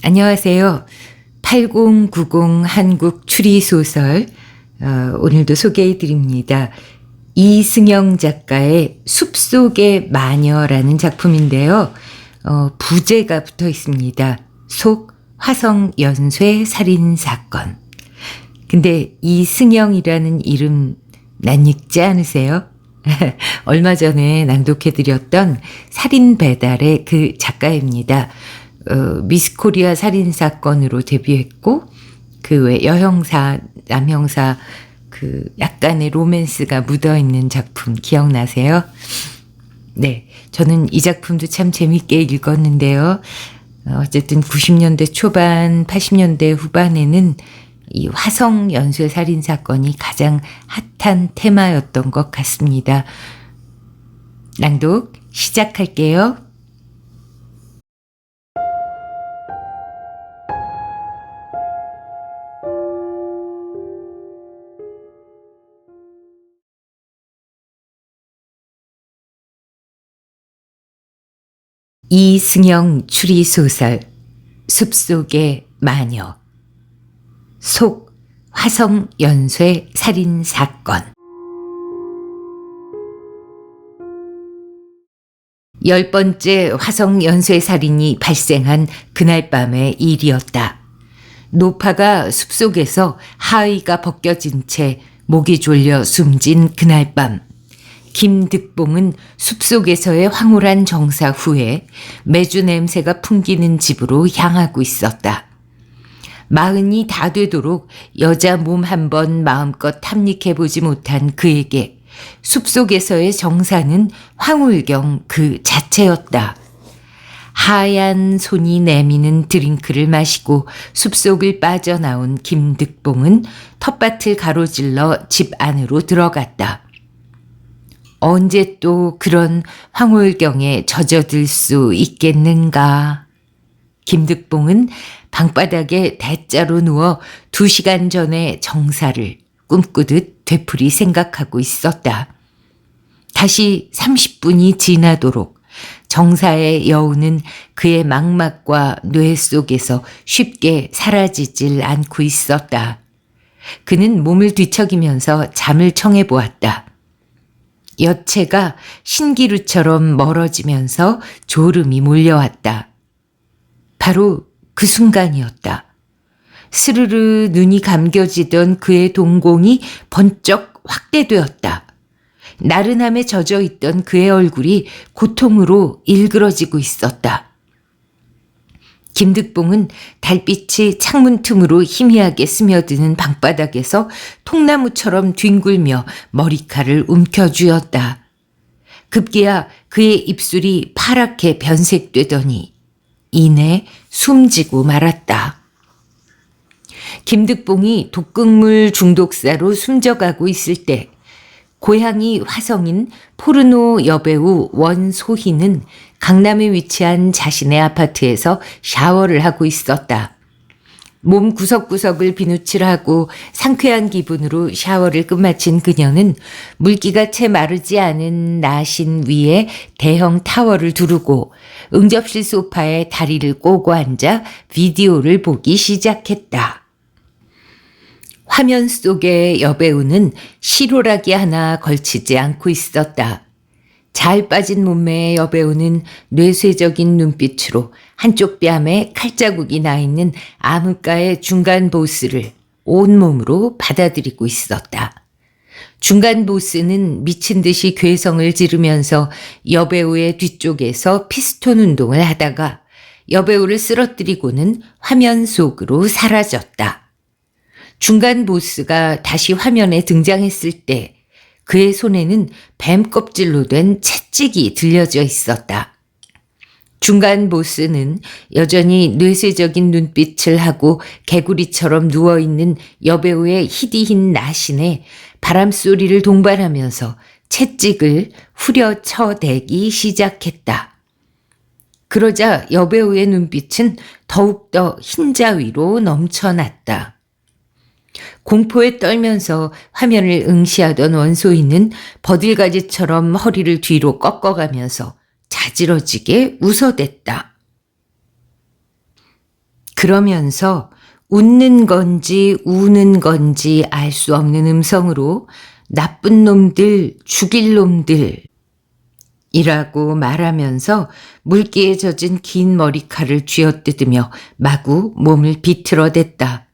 안녕하세요. 8090 한국 추리소설 오늘도 소개해 드립니다. 이승영 작가의 숲속의 마녀라는 작품인데요. 부제가 붙어 있습니다. 속 화성 연쇄 살인 사건. 근데 이승영이라는 이름 낯익지 않으세요? 얼마 전에 낭독해 드렸던 살인 배달의 그 작가입니다. 미스코리아 살인사건으로 데뷔했고, 그 외 여형사, 남형사, 그 약간의 로맨스가 묻어있는 작품 기억나세요? 네, 저는 이 작품도 참 재밌게 읽었는데요. 어쨌든 90년대 초반, 80년대 후반에는 이 화성 연쇄 살인사건이 가장 핫한 테마였던 것 같습니다. 낭독 시작할게요. 이승영 추리소설 숲속의 마녀 속 화성 연쇄 살인 사건 10번째 화성 연쇄 살인이 발생한 그날 밤의 일이었다. 노파가 숲속에서 하의가 벗겨진 채 목이 졸려 숨진 그날 밤, 김득봉은 숲속에서의 황홀한 정사 후에 매주 냄새가 풍기는 집으로 향하고 있었다. 40이 다 되도록 여자 몸 한 번 마음껏 탐닉해보지 못한 그에게 숲속에서의 정사는 황홀경 그 자체였다. 하얀 손이 내미는 드링크를 마시고 숲속을 빠져나온 김득봉은 텃밭을 가로질러 집 안으로 들어갔다. 언제 또 그런 황홀경에 젖어들 수 있겠는가. 김득봉은 방바닥에 대자로 누워 2시간 전에 정사를 꿈꾸듯 되풀이 생각하고 있었다. 다시 30분이 지나도록 정사의 여우는 그의 망막과 뇌 속에서 쉽게 사라지질 않고 있었다. 그는 몸을 뒤척이면서 잠을 청해 보았다. 여체가 신기루처럼 멀어지면서 졸음이 몰려왔다. 바로 그 순간이었다. 스르르 눈이 감겨지던 그의 동공이 번쩍 확대되었다. 나른함에 젖어 있던 그의 얼굴이 고통으로 일그러지고 있었다. 김득봉은 달빛이 창문 틈으로 희미하게 스며드는 방바닥에서 통나무처럼 뒹굴며 머리칼을 움켜쥐었다. 급기야 그의 입술이 파랗게 변색되더니 이내 숨지고 말았다. 김득봉이 독극물 중독자로 숨져가고 있을 때 고향이 화성인 포르노 여배우 원소희는 강남에 위치한 자신의 아파트에서 샤워를 하고 있었다. 몸 구석구석을 비누칠하고 상쾌한 기분으로 샤워를 끝마친 그녀는 물기가 채 마르지 않은 나신 위에 대형 타월을 두르고 응접실 소파에 다리를 꼬고 앉아 비디오를 보기 시작했다. 화면 속의 여배우는 실오라기 하나 걸치지 않고 있었다. 잘 빠진 몸매의 여배우는 뇌쇄적인 눈빛으로 한쪽 뺨에 칼자국이 나 있는 암흑가의 중간 보스를 온몸으로 받아들이고 있었다. 중간 보스는 미친 듯이 괴성을 지르면서 여배우의 뒤쪽에서 피스톤 운동을 하다가 여배우를 쓰러뜨리고는 화면 속으로 사라졌다. 중간 보스가 다시 화면에 등장했을 때 그의 손에는 뱀 껍질로 된 채찍이 들려져 있었다. 중간 보스는 여전히 뇌쇄적인 눈빛을 하고 개구리처럼 누워있는 여배우의 희디흰 나신에 바람소리를 동반하면서 채찍을 후려쳐대기 시작했다. 그러자 여배우의 눈빛은 더욱더 흰자위로 넘쳐났다. 공포에 떨면서 화면을 응시하던 원소희는 버들가지처럼 허리를 뒤로 꺾어가면서 자지러지게 웃어댔다. 그러면서 웃는 건지 우는 건지 알 수 없는 음성으로 나쁜 놈들, 죽일 놈들 이라고 말하면서 물기에 젖은 긴 머리칼을 쥐어뜯으며 마구 몸을 비틀어댔다.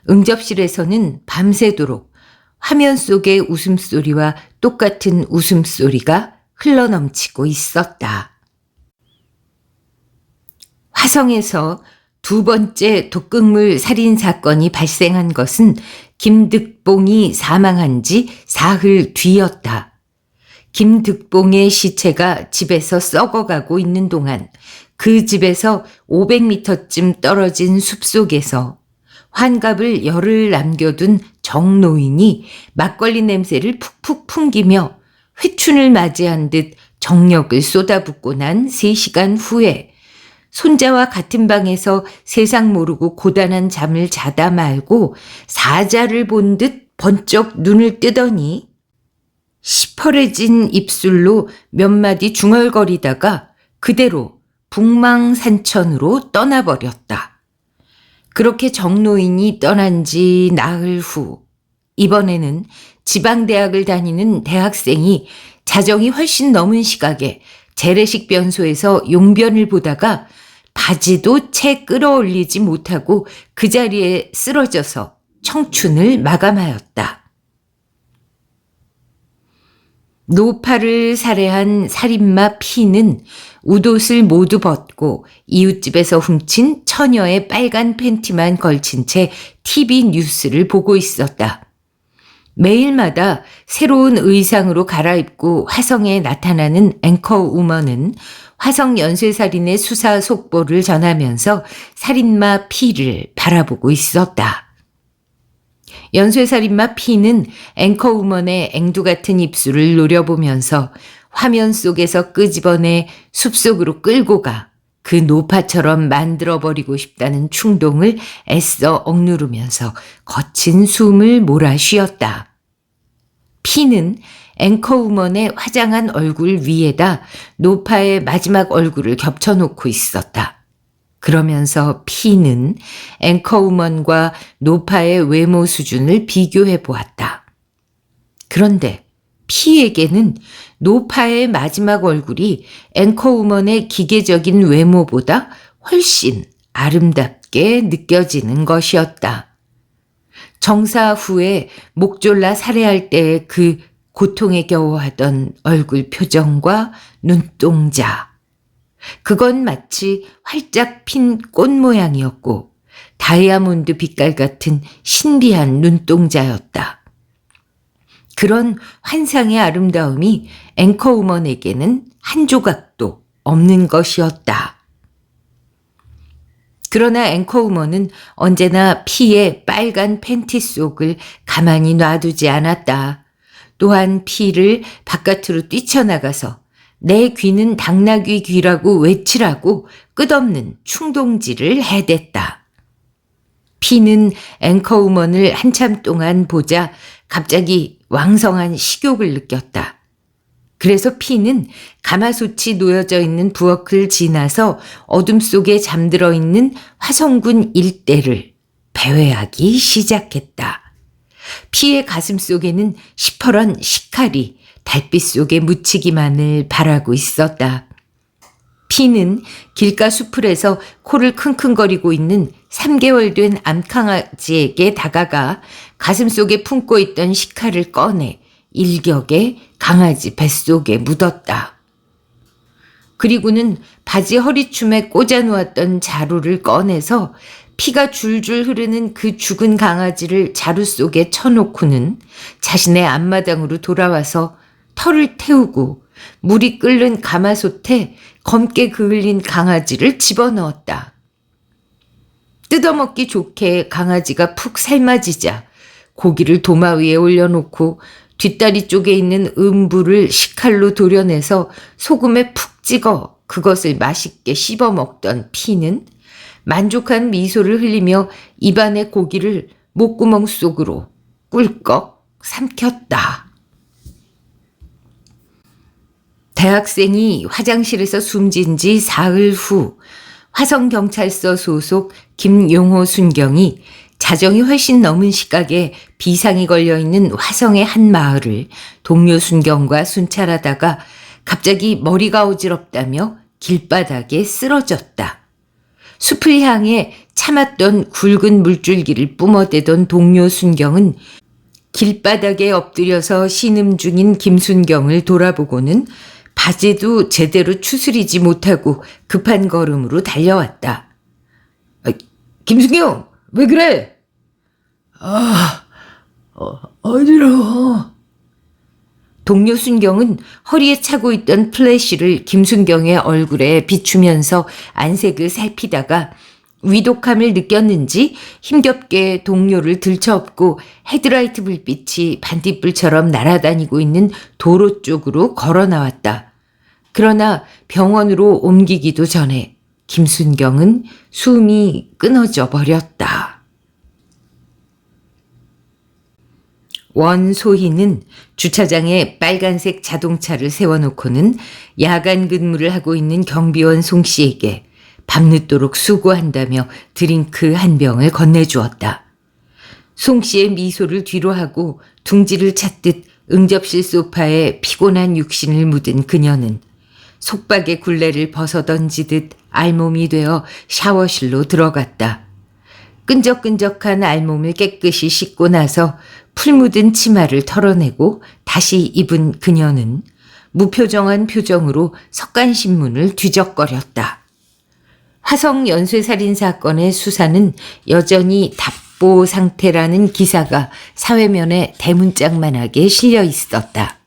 응접실에서는 밤새도록 화면 속의 웃음소리와 똑같은 웃음소리가 흘러넘치고 있었다. 화성에서 두 번째 독극물 살인 사건이 발생한 것은 김득봉이 사망한 지 사흘 뒤였다. 김득봉의 시체가 집에서 썩어가고 있는 동안 그 집에서 500m쯤 떨어진 숲속에서 환갑을 열흘 남겨둔 정노인이 막걸리 냄새를 푹푹 풍기며 회춘을 맞이한 듯 정력을 쏟아붓고 난 3시간 후에 손자와 같은 방에서 세상 모르고 고단한 잠을 자다 말고 사자를 본 듯 번쩍 눈을 뜨더니 시퍼레진 입술로 몇 마디 중얼거리다가 그대로 북망산천으로 떠나버렸다. 그렇게 정노인이 떠난 지 나흘 후 이번에는 지방대학을 다니는 대학생이 자정이 훨씬 넘은 시각에 재래식 변소에서 용변을 보다가 바지도 채 끌어올리지 못하고 그 자리에 쓰러져서 청춘을 마감하였다. 노파를 살해한 살인마 P는 웃옷을 모두 벗고 이웃집에서 훔친 처녀의 빨간 팬티만 걸친 채 TV 뉴스를 보고 있었다. 매일마다 새로운 의상으로 갈아입고 화성에 나타나는 앵커 우먼은 화성 연쇄살인의 수사 속보를 전하면서 살인마 P를 바라보고 있었다. 연쇄살인마 P는 앵커우먼의 앵두 같은 입술을 노려보면서 화면 속에서 끄집어내 숲속으로 끌고 가 그 노파처럼 만들어버리고 싶다는 충동을 애써 억누르면서 거친 숨을 몰아쉬었다. P는 앵커우먼의 화장한 얼굴 위에다 노파의 마지막 얼굴을 겹쳐놓고 있었다. 그러면서 P는 앵커우먼과 노파의 외모 수준을 비교해 보았다. 그런데 P에게는 노파의 마지막 얼굴이 앵커우먼의 기계적인 외모보다 훨씬 아름답게 느껴지는 것이었다. 정사 후에 목 졸라 살해할 때의 그 고통에 겨워하던 얼굴 표정과 눈동자. 그건 마치 활짝 핀 꽃 모양이었고 다이아몬드 빛깔 같은 신비한 눈동자였다. 그런 환상의 아름다움이 앵커우먼에게는 한 조각도 없는 것이었다. 그러나 앵커우먼은 언제나 P의 빨간 팬티 속을 가만히 놔두지 않았다. 또한 P를 바깥으로 뛰쳐나가서 내 귀는 당나귀 귀라고 외치라고 끝없는 충동질을 해댔다. P는 앵커우먼을 한참 동안 보자 갑자기 왕성한 식욕을 느꼈다. 그래서 P는 가마솥이 놓여져 있는 부엌을 지나서 어둠 속에 잠들어 있는 화성군 일대를 배회하기 시작했다. P의 가슴 속에는 시퍼런 식칼이 달빛 속에 묻히기만을 바라고 있었다. P는 길가 수풀에서 코를 킁킁거리고 있는 3개월 된 암강아지에게 다가가 가슴 속에 품고 있던 식칼을 꺼내 일격에 강아지 뱃속에 묻었다. 그리고는 바지 허리춤에 꽂아놓았던 자루를 꺼내서 피가 줄줄 흐르는 그 죽은 강아지를 자루 속에 쳐놓고는 자신의 앞마당으로 돌아와서 털을 태우고 물이 끓는 가마솥에 검게 그을린 강아지를 집어넣었다. 뜯어먹기 좋게 강아지가 푹 삶아지자 고기를 도마 위에 올려놓고 뒷다리 쪽에 있는 음부를 식칼로 도려내서 소금에 푹 찍어 그것을 맛있게 씹어 먹던 P는 만족한 미소를 흘리며 입안의 고기를 목구멍 속으로 꿀꺽 삼켰다. 대학생이 화장실에서 숨진 지 사흘 후 화성경찰서 소속 김용호 순경이 자정이 훨씬 넘은 시각에 비상이 걸려있는 화성의 한 마을을 동료 순경과 순찰하다가 갑자기 머리가 어지럽다며 길바닥에 쓰러졌다. 숲을 향해 참았던 굵은 물줄기를 뿜어대던 동료 순경은 길바닥에 엎드려서 신음 중인 김순경을 돌아보고는 바지도 제대로 추스리지 못하고 급한 걸음으로 달려왔다. 김순경, 왜 그래? 어지러워. 동료 순경은 허리에 차고 있던 플래시를 김순경의 얼굴에 비추면서 안색을 살피다가 위독함을 느꼈는지 힘겹게 동료를 들쳐업고 헤드라이트 불빛이 반딧불처럼 날아다니고 있는 도로 쪽으로 걸어 나왔다. 그러나 병원으로 옮기기도 전에 김순경은 숨이 끊어져 버렸다. 원소희는 주차장에 빨간색 자동차를 세워놓고는 야간 근무를 하고 있는 경비원 송 씨에게 밤늦도록 수고한다며 드링크 한 병을 건네주었다. 송 씨의 미소를 뒤로하고 둥지를 찾듯 응접실 소파에 피곤한 육신을 묻은 그녀는 속박의 굴레를 벗어던지듯 알몸이 되어 샤워실로 들어갔다. 끈적끈적한 알몸을 깨끗이 씻고 나서 풀 묻은 치마를 털어내고 다시 입은 그녀는 무표정한 표정으로 석간신문을 뒤적거렸다. 화성 연쇄살인 사건의 수사는 여전히 답보 상태라는 기사가 사회면에 대문짝만하게 실려 있었다.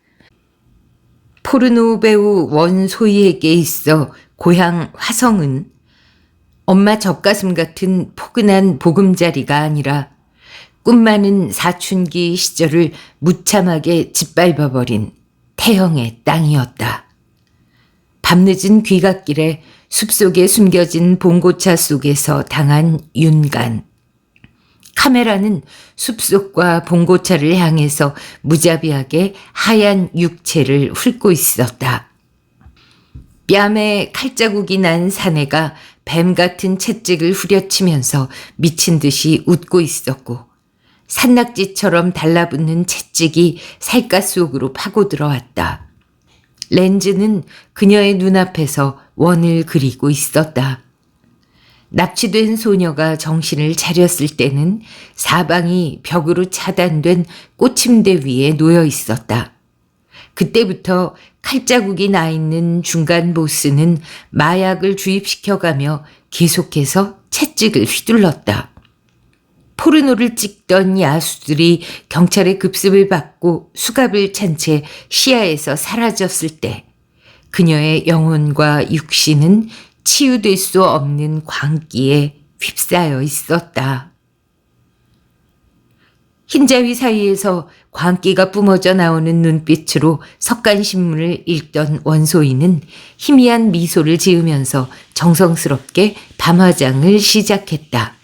포르노 배우 원소희에게 있어 고향 화성은 엄마 젖가슴 같은 포근한 보금자리가 아니라 꿈 많은 사춘기 시절을 무참하게 짓밟아버린 태형의 땅이었다. 밤늦은 귀갓길에 숲속에 숨겨진 봉고차 속에서 당한 윤간. 카메라는 숲속과 봉고차를 향해서 무자비하게 하얀 육체를 훑고 있었다. 뺨에 칼자국이 난 사내가 뱀 같은 채찍을 후려치면서 미친 듯이 웃고 있었고 산낙지처럼 달라붙는 채찍이 살갗 속으로 파고 들어왔다. 렌즈는 그녀의 눈앞에서 원을 그리고 있었다. 납치된 소녀가 정신을 차렸을 때는 사방이 벽으로 차단된 꽃침대 위에 놓여 있었다. 그때부터 칼자국이 나 있는 중간 보스는 마약을 주입시켜가며 계속해서 채찍을 휘둘렀다. 포르노를 찍던 야수들이 경찰의 급습을 받고 수갑을 찬 채 시야에서 사라졌을 때 그녀의 영혼과 육신은 치유될 수 없는 광기에 휩싸여 있었다. 흰자위 사이에서 광기가 뿜어져 나오는 눈빛으로 석간신문을 읽던 원소희는 희미한 미소를 지으면서 정성스럽게 밤화장을 시작했다.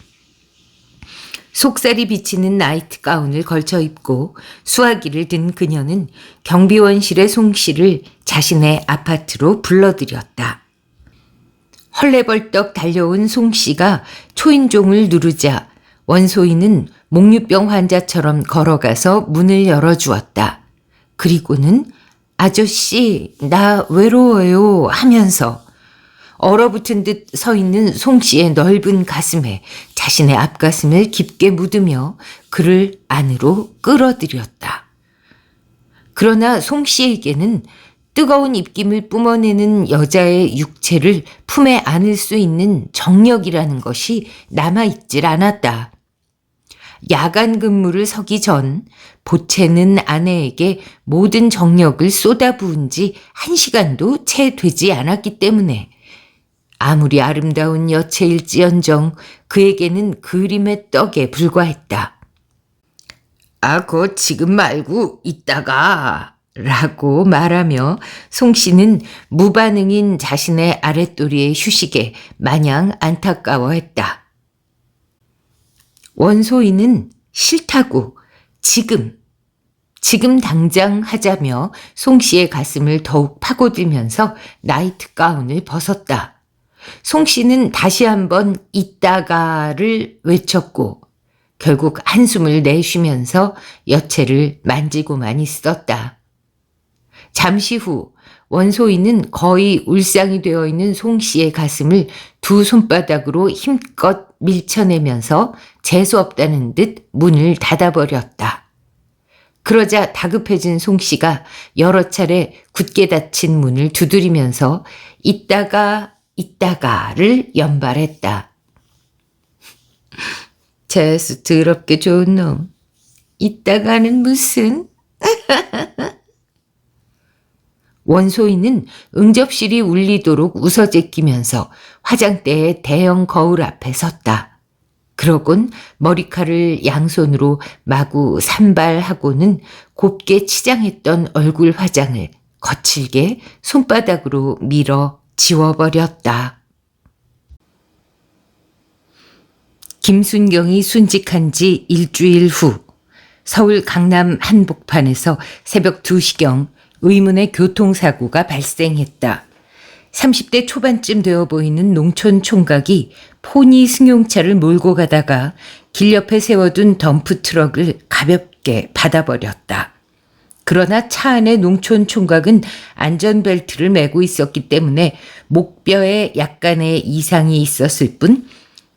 속살이 비치는 나이트 가운을 걸쳐 입고 수화기를 든 그녀는 경비원실의 송 씨를 자신의 아파트로 불러들였다. 헐레벌떡 달려온 송 씨가 초인종을 누르자 원소희는 목류병 환자처럼 걸어가서 문을 열어주었다. 그리고는 아저씨, 나 외로워요 하면서 얼어붙은 듯 서 있는 송 씨의 넓은 가슴에 자신의 앞가슴을 깊게 묻으며 그를 안으로 끌어들였다. 그러나 송 씨에게는 뜨거운 입김을 뿜어내는 여자의 육체를 품에 안을 수 있는 정력이라는 것이 남아있질 않았다. 야간 근무를 서기 전 보채는 아내에게 모든 정력을 쏟아부은 지 1시간도 채 되지 않았기 때문에 아무리 아름다운 여체일지언정 그에게는 그림의 떡에 불과했다. 그거 지금 말고 이따가 라고 말하며 송 씨는 무반응인 자신의 아랫도리의 휴식에 마냥 안타까워했다. 원소희는 싫다고 지금 당장 하자며 송 씨의 가슴을 더욱 파고들면서 나이트 가운을 벗었다. 송 씨는 다시 한번 이따가를 외쳤고 결국 한숨을 내쉬면서 여체를 만지고만 있었다. 잠시 후 원소인은 거의 울상이 되어 있는 송 씨의 가슴을 두 손바닥으로 힘껏 밀쳐내면서 재수없다는 듯 문을 닫아버렸다. 그러자 다급해진 송 씨가 여러 차례 굳게 닫힌 문을 두드리면서 이따가를 연발했다. 재수 더럽게 좋은 놈. 이따가는 무슨? 원소인은 응접실이 울리도록 웃어 제끼면서 화장대의 대형 거울 앞에 섰다. 그러곤 머리칼을 양손으로 마구 산발하고는 곱게 치장했던 얼굴 화장을 거칠게 손바닥으로 밀어 지워버렸다. 김순경이 순직한 지 일주일 후 서울 강남 한복판에서 새벽 2시경 의문의 교통사고가 발생했다. 30대 초반쯤 되어 보이는 농촌 총각이 포니 승용차를 몰고 가다가 길 옆에 세워둔 덤프트럭을 가볍게 받아버렸다. 그러나 차 안에 농촌 총각은 안전벨트를 매고 있었기 때문에 목뼈에 약간의 이상이 있었을 뿐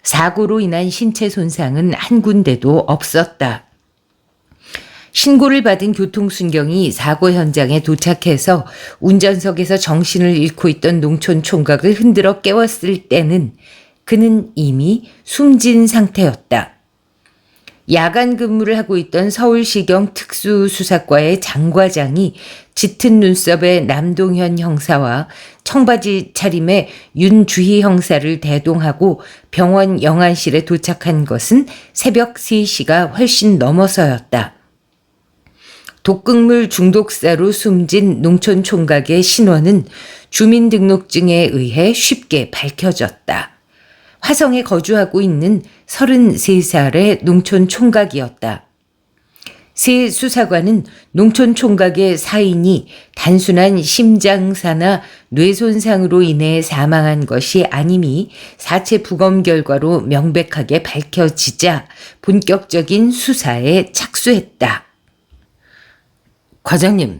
사고로 인한 신체 손상은 한 군데도 없었다. 신고를 받은 교통순경이 사고 현장에 도착해서 운전석에서 정신을 잃고 있던 농촌 총각을 흔들어 깨웠을 때는 그는 이미 숨진 상태였다. 야간 근무를 하고 있던 서울시경 특수수사과의 장과장이 짙은 눈썹의 남동현 형사와 청바지 차림의 윤주희 형사를 대동하고 병원 영안실에 도착한 것은 새벽 3시가 훨씬 넘어서였다. 독극물 중독사로 숨진 농촌 총각의 신원은 주민등록증에 의해 쉽게 밝혀졌다. 화성에 거주하고 있는 33살의 농촌 총각이었다. 새 수사관은 농촌 총각의 사인이 단순한 심장사나 뇌손상으로 인해 사망한 것이 아님이 사체 부검 결과로 명백하게 밝혀지자 본격적인 수사에 착수했다. 과장님,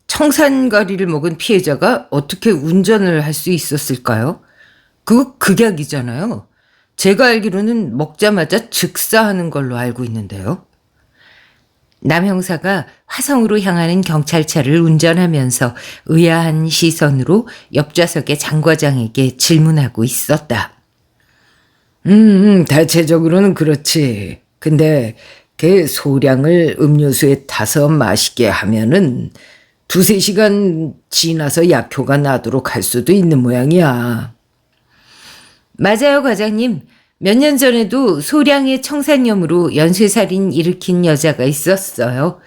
청산가리를 먹은 피해자가 어떻게 운전을 할 수 있었을까요? 그거 극약이잖아요. 제가 알기로는 먹자마자 즉사하는 걸로 알고 있는데요. 남 형사가 화성으로 향하는 경찰차를 운전하면서 의아한 시선으로 옆좌석의 장 과장에게 질문하고 있었다. 대체적으로는 그렇지. 근데 그 소량을 음료수에 타서 마시게 하면은 2-3시간 지나서 약효가 나도록 할 수도 있는 모양이야. 맞아요, 과장님. 몇 년 전에도 소량의 청산염으로 연쇄살인 일으킨 여자가 있었어요.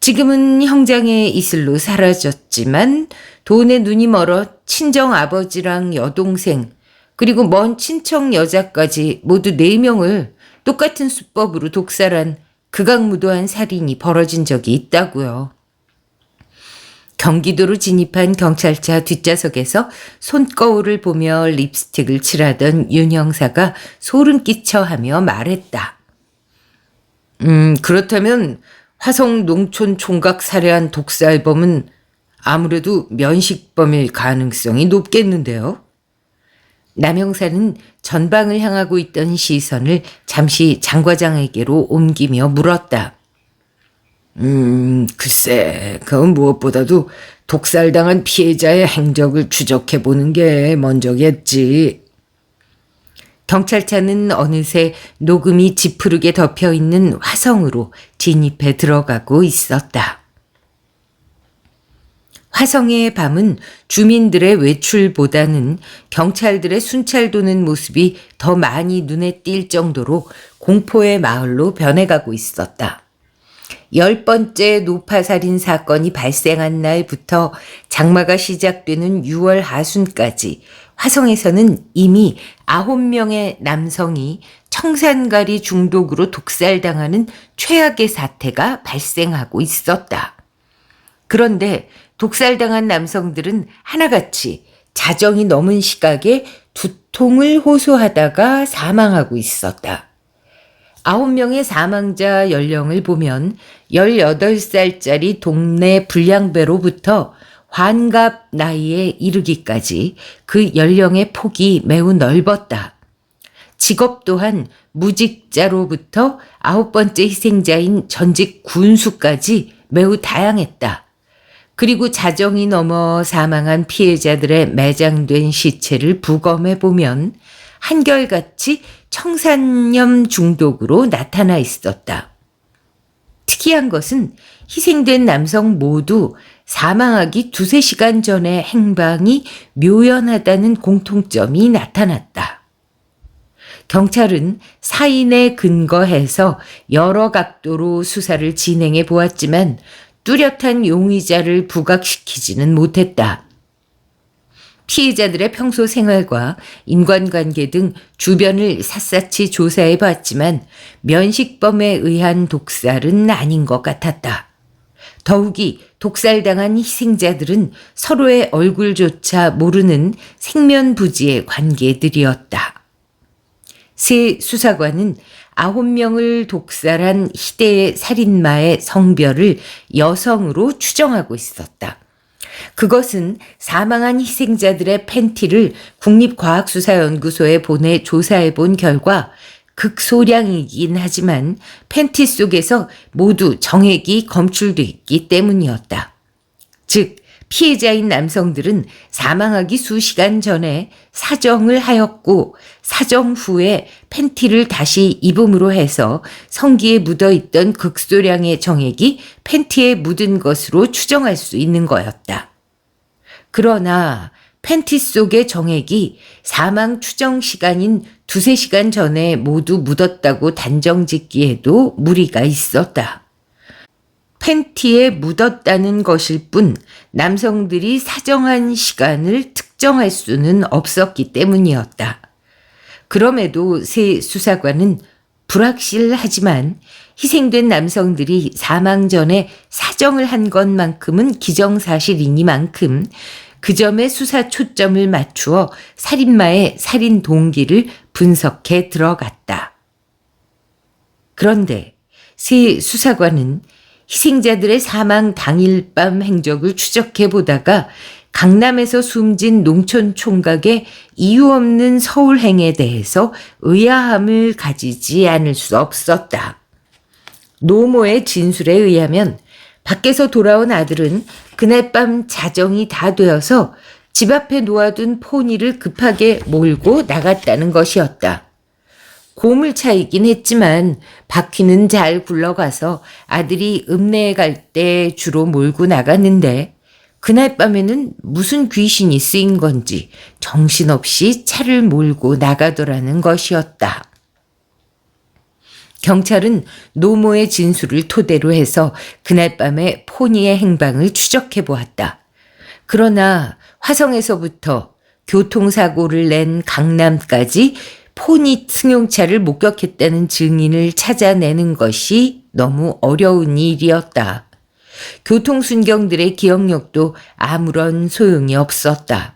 지금은 형장의 이슬로 사라졌지만 돈에 눈이 멀어 친정 아버지랑 여동생 그리고 먼 친척 여자까지 모두 4명을 똑같은 수법으로 독살한 극악무도한 살인이 벌어진 적이 있다고요. 경기도로 진입한 경찰차 뒷좌석에서 손거울을 보며 립스틱을 칠하던 윤 형사가 소름 끼쳐하며 말했다. 그렇다면 화성 농촌 총각 살해한 독살범은 아무래도 면식범일 가능성이 높겠는데요. 남 형사는 전방을 향하고 있던 시선을 잠시 장 과장에게로 옮기며 물었다. 글쎄, 그건 무엇보다도 독살당한 피해자의 행적을 추적해보는 게 먼저겠지. 경찰차는 어느새 녹음이 지푸르게 덮여있는 화성으로 진입해 들어가고 있었다. 화성의 밤은 주민들의 외출보다는 경찰들의 순찰 도는 모습이 더 많이 눈에 띌 정도로 공포의 마을로 변해가고 있었다. 10번째 노파살인 사건이 발생한 날부터 장마가 시작되는 6월 하순까지 화성에서는 이미 9명의 남성이 청산가리 중독으로 독살당하는 최악의 사태가 발생하고 있었다. 그런데 독살당한 남성들은 하나같이 자정이 넘은 시각에 고통을 호소하다가 사망하고 있었다. 9명의 사망자 연령을 보면 18살짜리 동네 불량배로부터 환갑 나이에 이르기까지 그 연령의 폭이 매우 넓었다. 직업 또한 무직자로부터 9번째 희생자인 전직 군수까지 매우 다양했다. 그리고 자정이 넘어 사망한 피해자들의 매장된 시체를 부검해 보면 한결같이 청산염 중독으로 나타나 있었다. 특이한 것은 희생된 남성 모두 사망하기 2-3시간 전에 행방이 묘연하다는 공통점이 나타났다. 경찰은 사인에 근거해서 여러 각도로 수사를 진행해 보았지만 뚜렷한 용의자를 부각시키지는 못했다. 피해자들의 평소 생활과 인간관계 등 주변을 샅샅이 조사해 봤지만 면식범에 의한 독살은 아닌 것 같았다. 더욱이 독살당한 희생자들은 서로의 얼굴조차 모르는 생면부지의 관계들이었다. 새 수사관은 9명을 독살한 희대의 살인마의 성별을 여성으로 추정하고 있었다. 그것은 사망한 희생자들의 팬티를 국립과학수사연구소에 보내 조사해 본 결과 극소량이긴 하지만 팬티 속에서 모두 정액이 검출돼 있기 때문이었다. 즉, 피해자인 남성들은 사망하기 수시간 전에 사정을 하였고 사정 후에 팬티를 다시 입음으로 해서 성기에 묻어있던 극소량의 정액이 팬티에 묻은 것으로 추정할 수 있는 거였다. 그러나 팬티 속의 정액이 사망 추정 시간인 2-3시간 전에 모두 묻었다고 단정 짓기에도 무리가 있었다. 팬티에 묻었다는 것일 뿐 남성들이 사정한 시간을 특정할 수는 없었기 때문이었다. 그럼에도 새 수사관은 불확실하지만 희생된 남성들이 사망 전에 사정을 한 것만큼은 기정사실이니만큼 그 점에 수사 초점을 맞추어 살인마의 살인 동기를 분석해 들어갔다. 그런데 새 수사관은 희생자들의 사망 당일 밤 행적을 추적해 보다가 강남에서 숨진 농촌 총각의 이유 없는 서울행에 대해서 의아함을 가지지 않을 수 없었다. 노모의 진술에 의하면 밖에서 돌아온 아들은 그날 밤 자정이 다 되어서 집 앞에 놓아둔 포니를 급하게 몰고 나갔다는 것이었다. 고물차이긴 했지만 바퀴는 잘 굴러가서 아들이 읍내에 갈 때 주로 몰고 나갔는데 그날 밤에는 무슨 귀신이 쓰인 건지 정신없이 차를 몰고 나가더라는 것이었다. 경찰은 노모의 진술을 토대로 해서 그날 밤에 포니의 행방을 추적해 보았다. 그러나 화성에서부터 교통사고를 낸 강남까지 포니 승용차를 목격했다는 증인을 찾아내는 것이 너무 어려운 일이었다. 교통순경들의 기억력도 아무런 소용이 없었다.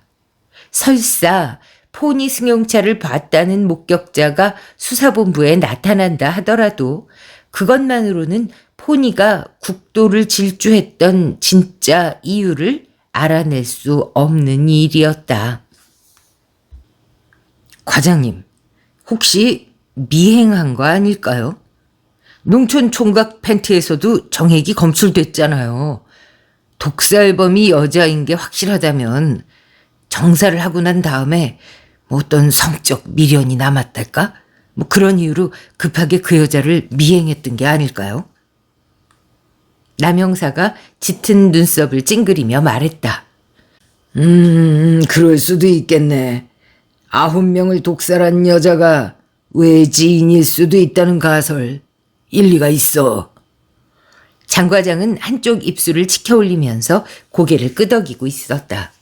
설사 포니 승용차를 봤다는 목격자가 수사본부에 나타난다 하더라도 그것만으로는 포니가 국도를 질주했던 진짜 이유를 알아낼 수 없는 일이었다. 과장님, 혹시 미행한 거 아닐까요? 농촌 총각 팬티에서도 정액이 검출됐잖아요. 독살범이 여자인 게 확실하다면 정사를 하고 난 다음에 어떤 성적 미련이 남았달까? 그런 이유로 급하게 그 여자를 미행했던 게 아닐까요? 남형사가 짙은 눈썹을 찡그리며 말했다. 그럴 수도 있겠네. 9명을 독살한 여자가 외지인일 수도 있다는 가설. 일리가 있어. 장 과장은 한쪽 입술을 치켜 올리면서 고개를 끄덕이고 있었다.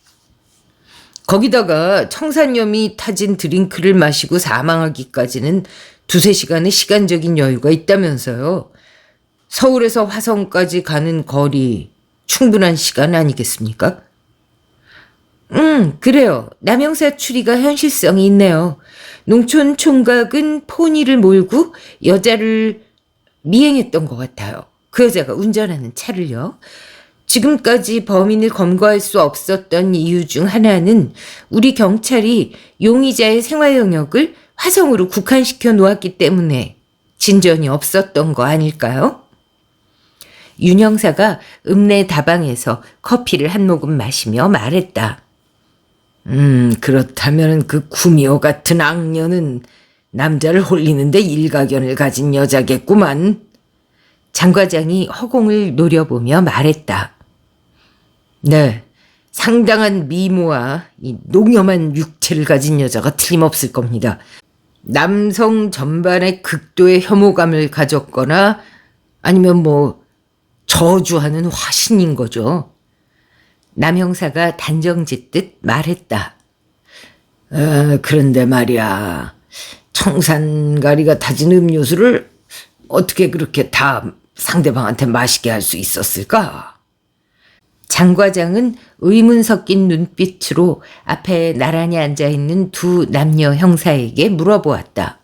거기다가 청산염이 타진 드링크를 마시고 사망하기까지는 2-3시간의 시간적인 여유가 있다면서요. 서울에서 화성까지 가는 거리 충분한 시간 아니겠습니까? 그래요. 남형사 추리가 현실성이 있네요. 농촌 총각은 포니를 몰고 여자를 미행했던 것 같아요. 그 여자가 운전하는 차를요. 지금까지 범인을 검거할 수 없었던 이유 중 하나는 우리 경찰이 용의자의 생활 영역을 화성으로 국한시켜 놓았기 때문에 진전이 없었던 거 아닐까요? 윤 형사가 읍내 다방에서 커피를 한 모금 마시며 말했다. 그렇다면 그 구미호 같은 악녀는 남자를 홀리는데 일가견을 가진 여자겠구만. 장 과장이 허공을 노려보며 말했다. 네, 상당한 미모와 이 농염한 육체를 가진 여자가 틀림없을 겁니다. 남성 전반에 극도의 혐오감을 가졌거나 아니면 저주하는 화신인 거죠. 남 형사가 단정짓듯 말했다. 그런데 말이야, 청산가리가 타진 음료수를 어떻게 그렇게 다 상대방한테 마시게 할 수 있었을까? 장 과장은 의문 섞인 눈빛으로 앞에 나란히 앉아있는 두 남녀 형사에게 물어보았다.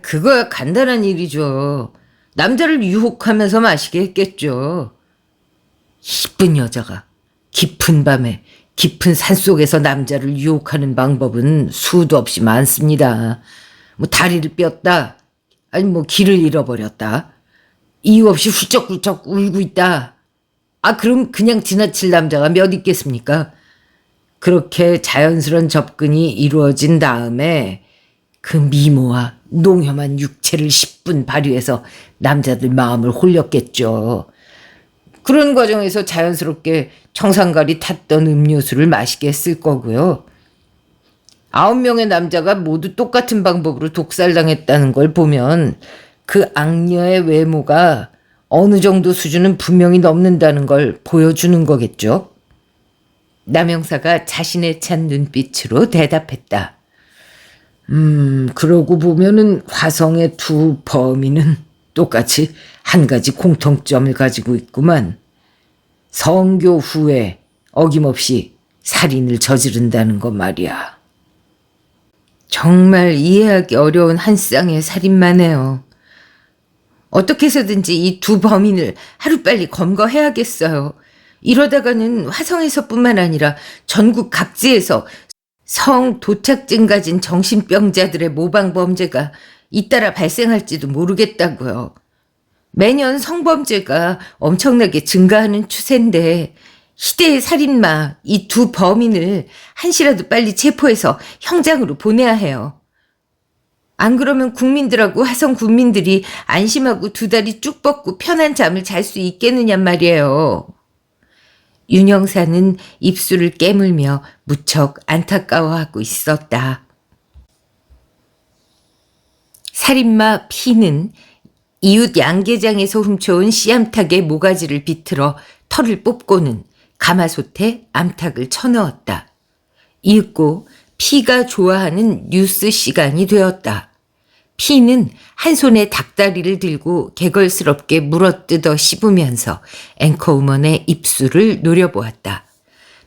그거야 간단한 일이죠. 남자를 유혹하면서 마시게 했겠죠. 이쁜 여자가 깊은 밤에 깊은 산속에서 남자를 유혹하는 방법은 수도 없이 많습니다. 다리를 뼈다, 아니 길을 잃어버렸다, 이유 없이 훌쩍훌쩍 울고 있다. 그럼 그냥 지나칠 남자가 몇 있겠습니까? 그렇게 자연스러운 접근이 이루어진 다음에 그 미모와 농염한 육체를 10분 발휘해서 남자들 마음을 홀렸겠죠. 그런 과정에서 자연스럽게 청산가리 탔던 음료수를 마시게 했을 거고요. 9명의 남자가 모두 똑같은 방법으로 독살당했다는 걸 보면 그 악녀의 외모가 어느 정도 수준은 분명히 넘는다는 걸 보여주는 거겠죠. 남 형사가 자신의 찬 눈빛으로 대답했다. 그러고 보면은 화성의 두 범인은 똑같이 한 가지 공통점을 가지고 있구만. 성교 후에 어김없이 살인을 저지른다는 것 말이야. 정말 이해하기 어려운 한 쌍의 살인마네요. 어떻게 해서든지 이 두 범인을 하루빨리 검거해야겠어요. 이러다가는 화성에서뿐만 아니라 전국 각지에서 성 도착증 가진 정신병자들의 모방 범죄가 잇따라 발생할지도 모르겠다고요. 매년 성범죄가 엄청나게 증가하는 추세인데 희대의 살인마 이 두 범인을 한시라도 빨리 체포해서 형장으로 보내야 해요. 안 그러면 국민들하고 화성 군민들이 안심하고 두 다리 쭉 뻗고 편한 잠을 잘 수 있겠느냔 말이에요. 윤 형사는 입술을 깨물며 무척 안타까워하고 있었다. 살인마 P는 이웃 양계장에서 훔쳐온 씨암탉의 모가지를 비틀어 털을 뽑고는 가마솥에 암탉을 쳐넣었다. 이윽고 P가 좋아하는 뉴스 시간이 되었다. P는 한 손에 닭다리를 들고 개걸스럽게 물어뜯어 씹으면서 앵커우먼의 입술을 노려보았다.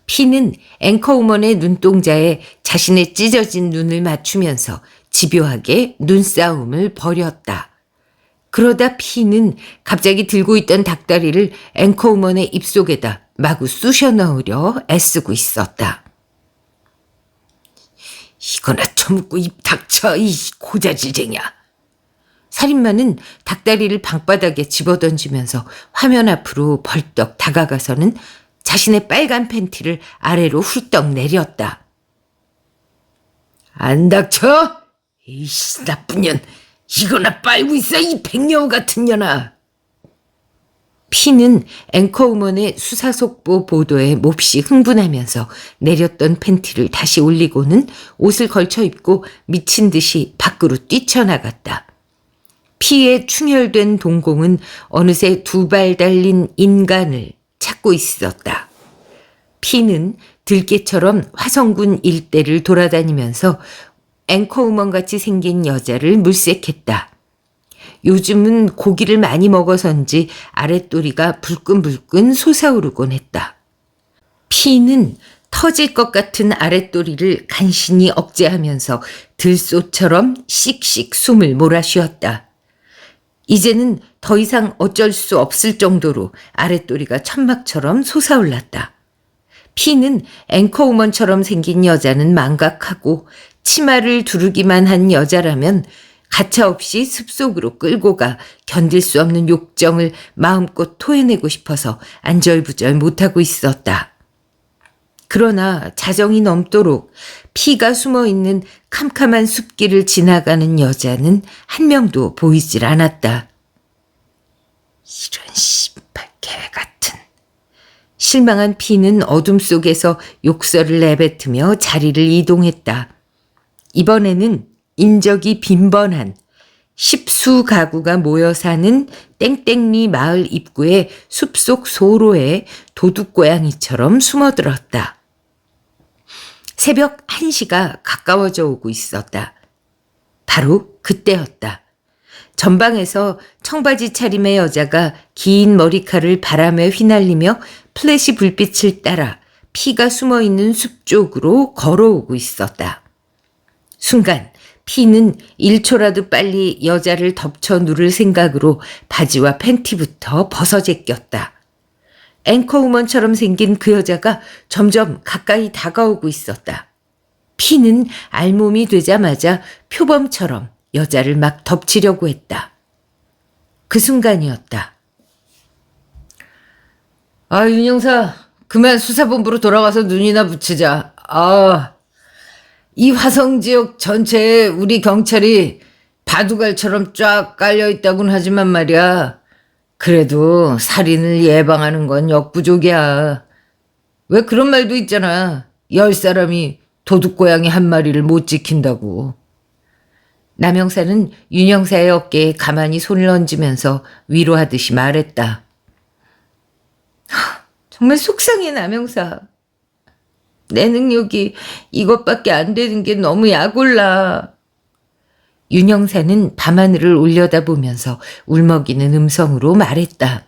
P는 앵커우먼의 눈동자에 자신의 찢어진 눈을 맞추면서 집요하게 눈싸움을 벌였다. 그러다 P는 갑자기 들고 있던 닭다리를 앵커우먼의 입속에다 마구 쑤셔 넣으려 애쓰고 있었다. 이거나 처먹고 입 닥쳐, 이 고자질쟁이야. 살인마는 닭다리를 방바닥에 집어던지면서 화면 앞으로 벌떡 다가가서는 자신의 빨간 팬티를 아래로 훌떡 내렸다. 안 닥쳐? 이씨, 나쁜 년. 이거나 빨고 있어, 이 백녀우 같은 년아. P는 앵커우먼의 수사속보 보도에 몹시 흥분하면서 내렸던 팬티를 다시 올리고는 옷을 걸쳐 입고 미친 듯이 밖으로 뛰쳐나갔다. P의 충혈된 동공은 어느새 두 발 달린 인간을 찾고 있었다. P는 들개처럼 화성군 일대를 돌아다니면서 앵커우먼같이 생긴 여자를 물색했다. 요즘은 고기를 많이 먹어서인지 아랫도리가 불끈불끈 솟아오르곤 했다. P는 터질 것 같은 아랫도리를 간신히 억제하면서 들소처럼 씩씩 숨을 몰아쉬었다. 이제는 더 이상 어쩔 수 없을 정도로 아랫도리가 천막처럼 솟아올랐다. 피는 앵커우먼처럼 생긴 여자는 망각하고 치마를 두르기만 한 여자라면 가차없이 습속으로 끌고 가 견딜 수 없는 욕정을 마음껏 토해내고 싶어서 안절부절 못하고 있었다. 그러나 자정이 넘도록 피가 숨어있는 캄캄한 숲길을 지나가는 여자는 한 명도 보이질 않았다. 이런 씨발 개같은. 실망한 피는 어둠 속에서 욕설을 내뱉으며 자리를 이동했다. 이번에는 인적이 빈번한 10수 가구가 모여 사는 땡땡리 마을 입구의 숲속 소로에 도둑고양이처럼 숨어들었다. 새벽 1시가 가까워져 오고 있었다. 바로 그때였다. 전방에서 청바지 차림의 여자가 긴 머리칼을 바람에 휘날리며 플래시 불빛을 따라 피가 숨어있는 숲 쪽으로 걸어오고 있었다. 순간 피는 1초라도 빨리 여자를 덮쳐 누를 생각으로 바지와 팬티부터 벗어제꼈다. 앵커우먼처럼 생긴 그 여자가 점점 가까이 다가오고 있었다. 피는 알몸이 되자마자 표범처럼 여자를 막 덮치려고 했다. 그 순간이었다. 아, 윤영사, 그만 수사본부로 돌아가서 눈이나 붙이자. 이 화성 지역 전체에 우리 경찰이 바둑알처럼 쫙 깔려있다곤 하지만 말이야. 그래도 살인을 예방하는 건 역부족이야. 왜 그런 말도 있잖아. 10사람이 도둑고양이 한 마리를 못 지킨다고. 남영사는 윤영사의 어깨에 가만히 손을 얹으면서 위로하듯이 말했다. 정말 속상해, 남영사. 내 능력이 이것밖에 안 되는 게 너무 약올라. 윤영사는 밤하늘을 올려다보면서 울먹이는 음성으로 말했다.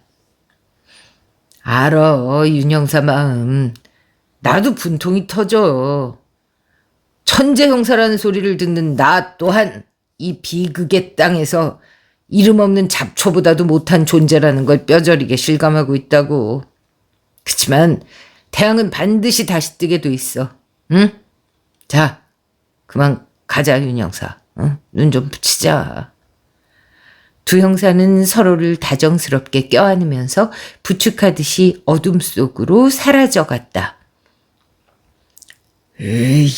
알아, 윤영사 마음. 나도 분통이 터져. 천재 형사라는 소리를 듣는 나 또한 이 비극의 땅에서 이름 없는 잡초보다도 못한 존재라는 걸 뼈저리게 실감하고 있다고. 그치만 태양은 반드시 다시 뜨게 돼 있어. 응? 자, 그만 가자, 윤영사. 응? 눈 좀 붙이자. 두 형사는 서로를 다정스럽게 껴안으면서 부축하듯이 어둠 속으로 사라져갔다. 에이,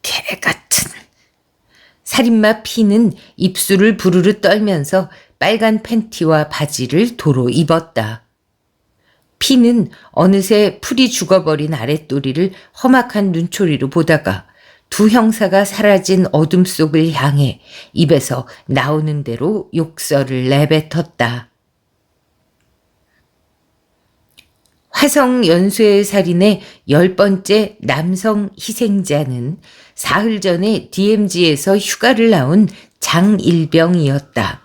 개같은. 살인마 피는 입술을 부르르 떨면서 빨간 팬티와 바지를 도로 입었다. 피는 어느새 풀이 죽어버린 아랫도리를 험악한 눈초리로 보다가 두 형사가 사라진 어둠 속을 향해 입에서 나오는 대로 욕설을 내뱉었다. 화성 연쇄 살인의 10번째 남성 희생자는 사흘 전에 DMZ에서 휴가를 나온 장일병이었다.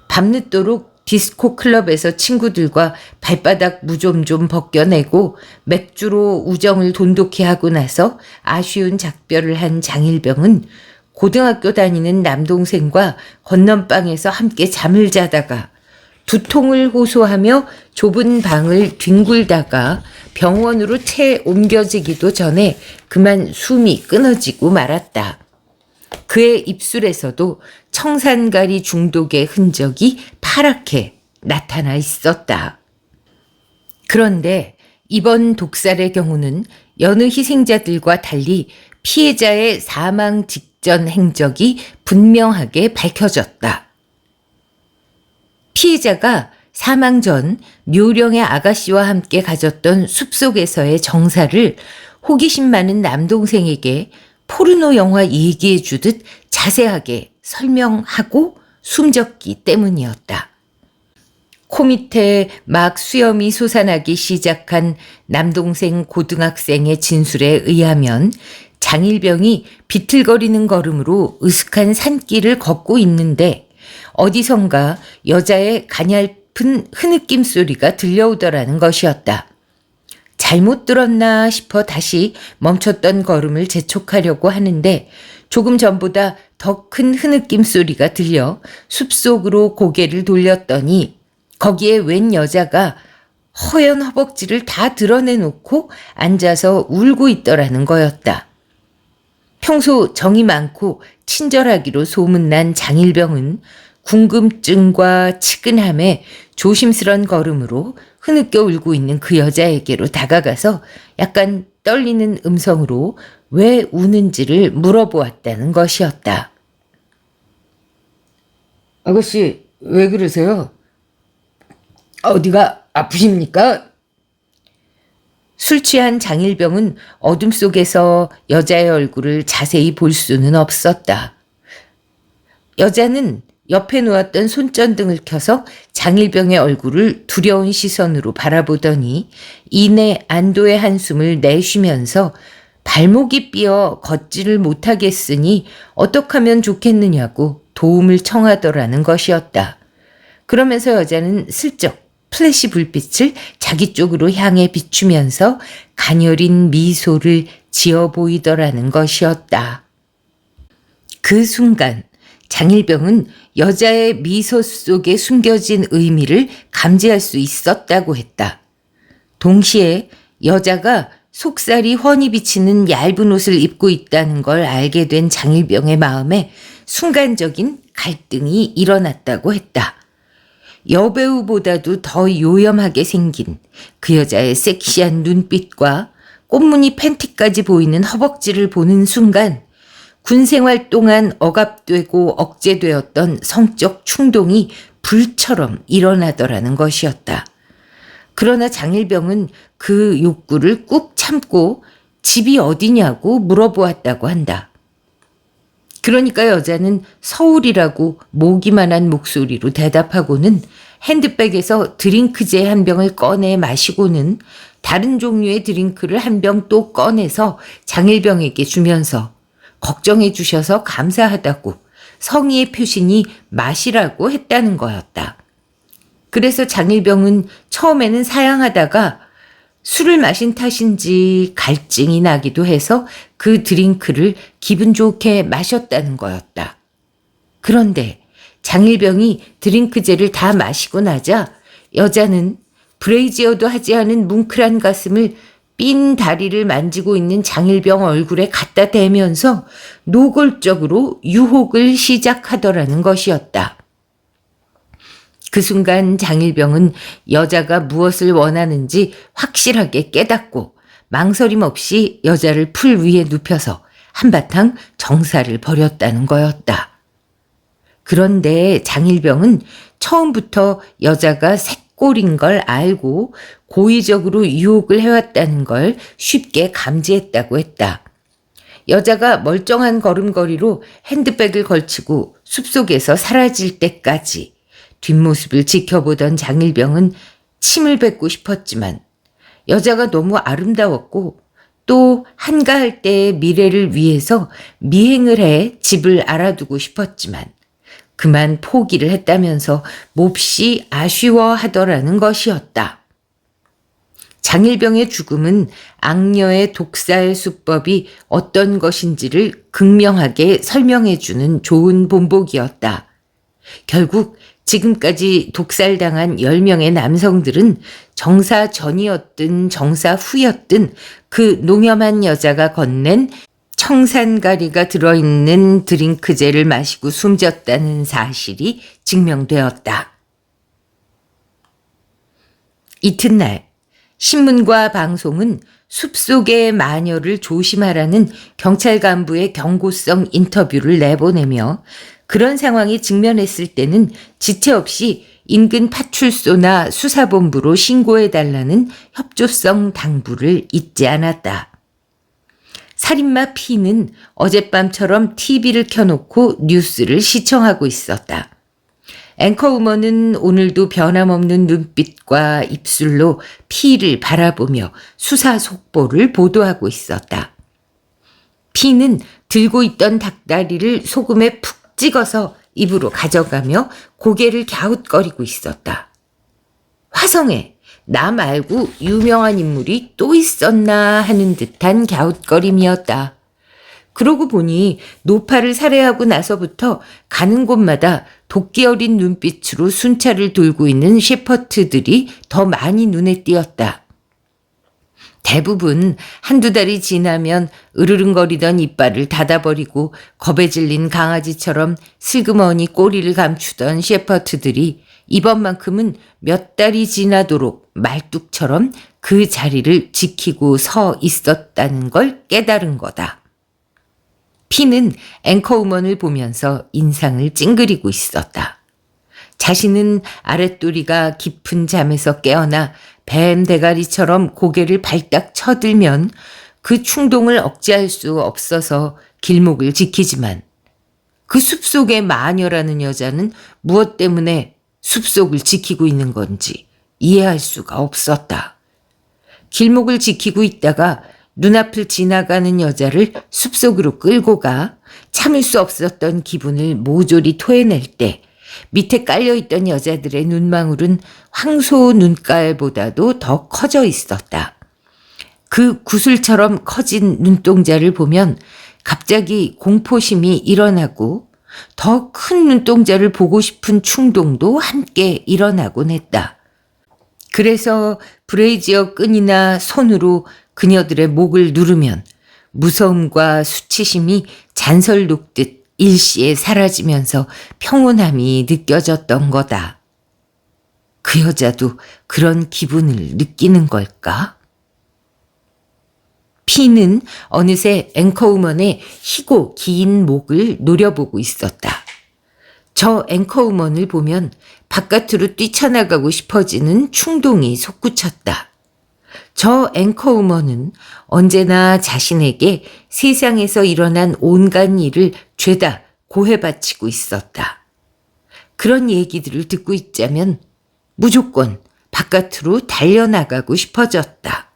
밤늦도록 디스코 클럽에서 친구들과 발바닥 무좀좀 벗겨내고 맥주로 우정을 돈독히 하고 나서 아쉬운 작별을 한 장일병은 고등학교 다니는 남동생과 건넌방에서 함께 잠을 자다가 두통을 호소하며 좁은 방을 뒹굴다가 병원으로 채 옮겨지기도 전에 그만 숨이 끊어지고 말았다. 그의 입술에서도 청산가리 중독의 흔적이 파랗게 나타나 있었다. 그런데 이번 독살의 경우는 여느 희생자들과 달리 피해자의 사망 직전 행적이 분명하게 밝혀졌다. 피해자가 사망 전 묘령의 아가씨와 함께 가졌던 숲속에서의 정사를 호기심 많은 남동생에게 포르노 영화 얘기해 주듯 자세하게 설명하고 숨졌기 때문이었다. 코 밑에 막 수염이 솟아나기 시작한 남동생 고등학생의 진술에 의하면 장일병이 비틀거리는 걸음으로 으슥한 산길을 걷고 있는데 어디선가 여자의 가냘픈 흐느낌 소리가 들려오더라는 것이었다. 잘못 들었나 싶어 다시 멈췄던 걸음을 재촉하려고 하는데 조금 전보다 더 큰 흐느낌 소리가 들려 숲속으로 고개를 돌렸더니 거기에 웬 여자가 허연 허벅지를 다 드러내놓고 앉아서 울고 있더라는 거였다. 평소 정이 많고 친절하기로 소문난 장일병은 궁금증과 치근함에 조심스런 걸음으로 흐느껴 울고 있는 그 여자에게로 다가가서 약간 떨리는 음성으로 왜 우는지를 물어보았다는 것이었다. 아가씨, 왜 그러세요? 어디가 아프십니까? 술 취한 장일병은 어둠 속에서 여자의 얼굴을 자세히 볼 수는 없었다. 여자는 옆에 놓았던 손전등을 켜서 장일병의 얼굴을 두려운 시선으로 바라보더니 이내 안도의 한숨을 내쉬면서 발목이 삐어 걷지를 못하겠으니 어떻게 하면 좋겠느냐고 도움을 청하더라는 것이었다. 그러면서 여자는 슬쩍 플래시 불빛을 자기 쪽으로 향해 비추면서 가녀린 미소를 지어 보이더라는 것이었다. 그 순간 장일병은 여자의 미소 속에 숨겨진 의미를 감지할 수 있었다고 했다. 동시에 여자가 속살이 훤히 비치는 얇은 옷을 입고 있다는 걸 알게 된 장일병의 마음에 순간적인 갈등이 일어났다고 했다. 여배우보다도 더 요염하게 생긴 그 여자의 섹시한 눈빛과 꽃무늬 팬티까지 보이는 허벅지를 보는 순간 군 생활 동안 억압되고 억제되었던 성적 충동이 불처럼 일어나더라는 것이었다. 그러나 장일병은 그 욕구를 꾹 참고 집이 어디냐고 물어보았다고 한다. 그러니까 여자는 서울이라고 모기만한 목소리로 대답하고는 핸드백에서 드링크제 한 병을 꺼내 마시고는 다른 종류의 드링크를 한 병 또 꺼내서 장일병에게 주면서 걱정해 주셔서 감사하다고 성의의 표시니 마시라고 했다는 거였다. 그래서 장일병은 처음에는 사양하다가 술을 마신 탓인지 갈증이 나기도 해서 그 드링크를 기분 좋게 마셨다는 거였다. 그런데 장일병이 드링크제를 다 마시고 나자 여자는 브레이지어도 하지 않은 뭉클한 가슴을 삔 다리를 만지고 있는 장일병 얼굴에 갖다 대면서 노골적으로 유혹을 시작하더라는 것이었다. 그 순간 장일병은 여자가 무엇을 원하는지 확실하게 깨닫고 망설임 없이 여자를 풀 위에 눕혀서 한바탕 정사를 벌였다는 거였다. 그런데 장일병은 처음부터 여자가 색골인 걸 알고 고의적으로 유혹을 해왔다는 걸 쉽게 감지했다고 했다. 여자가 멀쩡한 걸음걸이로 핸드백을 걸치고 숲속에서 사라질 때까지 뒷모습을 지켜보던 장일병은 침을 뱉고 싶었지만 여자가 너무 아름다웠고 또 한가할 때의 미래를 위해서 미행을 해 집을 알아두고 싶었지만 그만 포기를 했다면서 몹시 아쉬워하더라는 것이었다. 장일병의 죽음은 악녀의 독살 수법이 어떤 것인지를 극명하게 설명해주는 좋은 본보기였다. 결국 지금까지 독살당한 10명의 남성들은 정사 전이었든 정사 후였든 그 농염한 여자가 건넨 청산가리가 들어있는 드링크제를 마시고 숨졌다는 사실이 증명되었다. 이튿날 신문과 방송은 숲속의 마녀를 조심하라는 경찰 간부의 경고성 인터뷰를 내보내며 그런 상황에 직면했을 때는 지체 없이 인근 파출소나 수사본부로 신고해달라는 협조성 당부를 잊지 않았다. 살인마 P는 어젯밤처럼 TV를 켜놓고 뉴스를 시청하고 있었다. 앵커우먼은 오늘도 변함없는 눈빛과 입술로 P를 바라보며 수사 속보를 보도하고 있었다. P는 들고 있던 닭다리를 소금에 푹 찍어서 입으로 가져가며 고개를 갸웃거리고 있었다. 화성에 나 말고 유명한 인물이 또 있었나 하는 듯한 갸웃거림이었다. 그러고 보니 노파를 살해하고 나서부터 가는 곳마다 도끼 어린 눈빛으로 순찰을 돌고 있는 셰퍼트들이 더 많이 눈에 띄었다. 대부분 한두 달이 지나면 으르릉거리던 이빨을 닫아버리고 겁에 질린 강아지처럼 슬그머니 꼬리를 감추던 셰퍼트들이 이번만큼은 몇 달이 지나도록 말뚝처럼 그 자리를 지키고 서 있었다는 걸 깨달은 거다. 피는 앵커우먼을 보면서 인상을 찡그리고 있었다. 자신은 아랫도리가 깊은 잠에서 깨어나 뱀 대가리처럼 고개를 발딱 쳐들면 그 충동을 억제할 수 없어서 길목을 지키지만 그 숲속의 마녀라는 여자는 무엇 때문에 숲속을 지키고 있는 건지 이해할 수가 없었다. 길목을 지키고 있다가 눈앞을 지나가는 여자를 숲속으로 끌고 가 참을 수 없었던 기분을 모조리 토해낼 때 밑에 깔려있던 여자들의 눈망울은 황소 눈깔보다도 더 커져 있었다. 그 구슬처럼 커진 눈동자를 보면 갑자기 공포심이 일어나고 더 큰 눈동자를 보고 싶은 충동도 함께 일어나곤 했다. 그래서 브레이지어 끈이나 손으로 그녀들의 목을 누르면 무서움과 수치심이 잔설 녹듯 일시에 사라지면서 평온함이 느껴졌던 거다. 그 여자도 그런 기분을 느끼는 걸까? 피는 어느새 앵커우먼의 희고 긴 목을 노려보고 있었다. 저 앵커우먼을 보면 바깥으로 뛰쳐나가고 싶어지는 충동이 솟구쳤다. 저 앵커우먼은 언제나 자신에게 세상에서 일어난 온갖 일을 죄다 고해바치고 있었다. 그런 얘기들을 듣고 있자면 무조건 바깥으로 달려나가고 싶어졌다.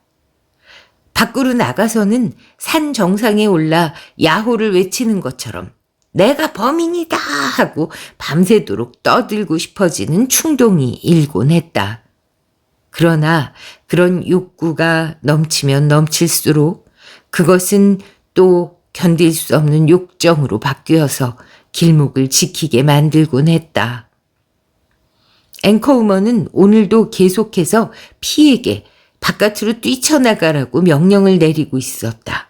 밖으로 나가서는 산 정상에 올라 야호를 외치는 것처럼 내가 범인이다 하고 밤새도록 떠들고 싶어지는 충동이 일곤 했다. 그러나 그런 욕구가 넘치면 넘칠수록 그것은 또 견딜 수 없는 욕정으로 바뀌어서 길목을 지키게 만들곤 했다. 앵커우먼은 오늘도 계속해서 피에게 바깥으로 뛰쳐나가라고 명령을 내리고 있었다.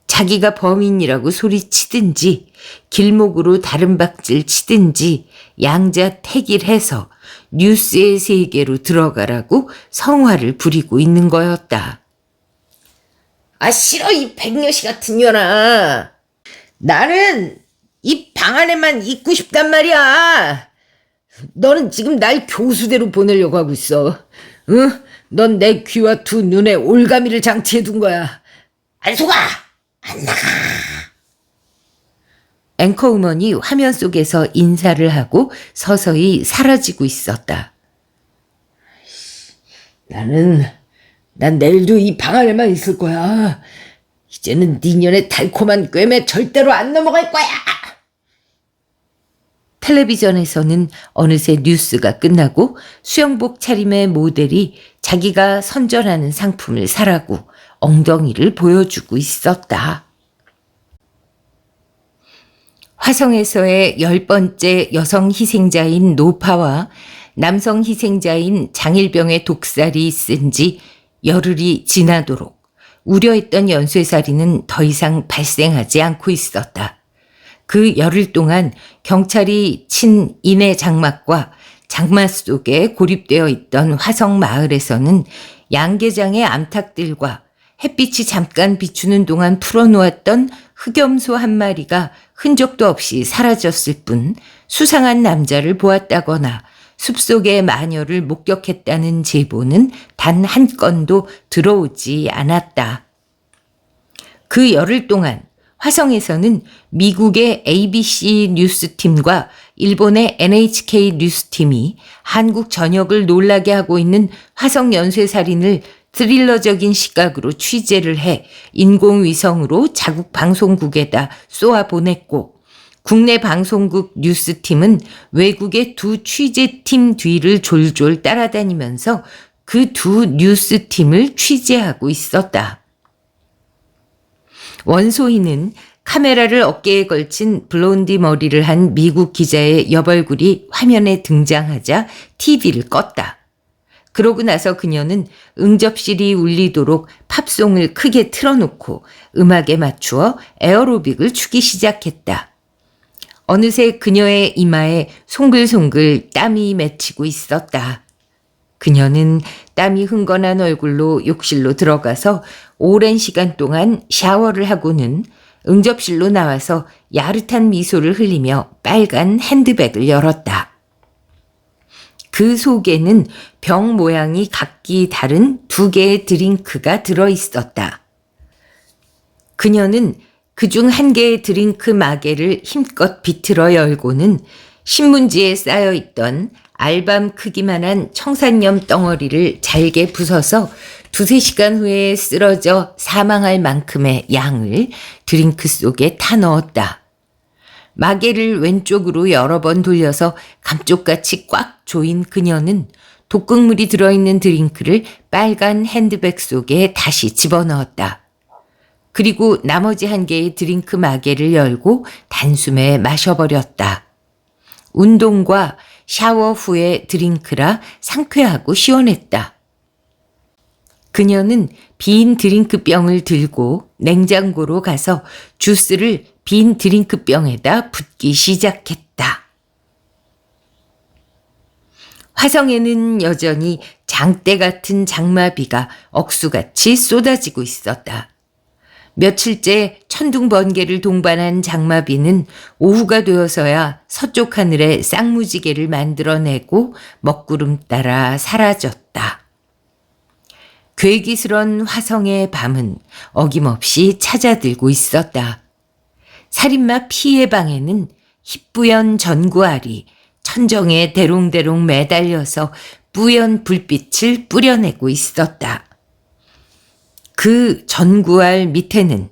자기가 범인이라고 소리치든지 길목으로 다른 박질 치든지 양자택일해서 뉴스의 세계로 들어가라고 성화를 부리고 있는 거였다. 아 싫어 이 백녀시 같은 년아. 나는 이 방 안에만 있고 싶단 말이야. 너는 지금 날 교수대로 보내려고 하고 있어. 응? 넌 내 귀와 두 눈에 올가미를 장치해 둔 거야. 안 속아! 안 나가! 앵커우먼이 화면 속에서 인사를 하고 서서히 사라지고 있었다. 난 내일도 이 방 안에만 있을 거야. 이제는 네 년의 달콤한 꿰매 절대로 안 넘어갈 거야. 텔레비전에서는 어느새 뉴스가 끝나고 수영복 차림의 모델이 자기가 선전하는 상품을 사라고 엉덩이를 보여주고 있었다. 화성에서의 10번째 여성 희생자인 노파와 남성 희생자인 장일병의 독살이 쓴 지 열흘이 지나도록 우려했던 연쇄살인은 더 이상 발생하지 않고 있었다. 그 열흘 동안 경찰이 친 인해 장막과 장마 속에 고립되어 있던 화성 마을에서는 양계장의 암탉들과 햇빛이 잠깐 비추는 동안 풀어놓았던 흑염소 한 마리가 흔적도 없이 사라졌을 뿐 수상한 남자를 보았다거나 숲속의 마녀를 목격했다는 제보는 단 한 건도 들어오지 않았다. 그 열흘 동안 화성에서는 미국의 ABC 뉴스팀과 일본의 NHK 뉴스팀이 한국 전역을 놀라게 하고 있는 화성 연쇄살인을 스릴러적인 시각으로 취재를 해 인공위성으로 자국 방송국에다 쏘아보냈고 국내 방송국 뉴스팀은 외국의 두 취재팀 뒤를 졸졸 따라다니면서 그 두 뉴스팀을 취재하고 있었다. 원소희는 카메라를 어깨에 걸친 블론디 머리를 한 미국 기자의 옆얼굴이 화면에 등장하자 TV를 껐다. 그러고 나서 그녀는 응접실이 울리도록 팝송을 크게 틀어놓고 음악에 맞추어 에어로빅을 추기 시작했다. 어느새 그녀의 이마에 송글송글 땀이 맺히고 있었다. 그녀는 땀이 흥건한 얼굴로 욕실로 들어가서 오랜 시간 동안 샤워를 하고는 응접실로 나와서 야릇한 미소를 흘리며 빨간 핸드백을 열었다. 그 속에는 병 모양이 각기 다른 2개의 드링크가 들어있었다. 그녀는 그중 한 개의 드링크 마개를 힘껏 비틀어 열고는 신문지에 쌓여있던 알밤 크기만한 청산염 덩어리를 잘게 부숴서 2-3시간 후에 쓰러져 사망할 만큼의 양을 드링크 속에 타 넣었다. 마개를 왼쪽으로 여러 번 돌려서 감쪽같이 꽉 조인 그녀는 독극물이 들어있는 드링크를 빨간 핸드백 속에 다시 집어넣었다. 그리고 나머지 한 개의 드링크 마개를 열고 단숨에 마셔버렸다. 운동과 샤워 후의 드링크라 상쾌하고 시원했다. 그녀는 빈 드링크병을 들고 냉장고로 가서 주스를 빈 드링크병에다 붓기 시작했다. 화성에는 여전히 장대 같은 장마비가 억수같이 쏟아지고 있었다. 며칠째 천둥번개를 동반한 장마비는 오후가 되어서야 서쪽 하늘에 쌍무지개를 만들어내고 먹구름 따라 사라졌다. 괴기스런 화성의 밤은 어김없이 찾아들고 있었다. 살인마 피의 방에는 희뿌연 전구알이 천정에 대롱대롱 매달려서 뿌연 불빛을 뿌려내고 있었다. 그 전구알 밑에는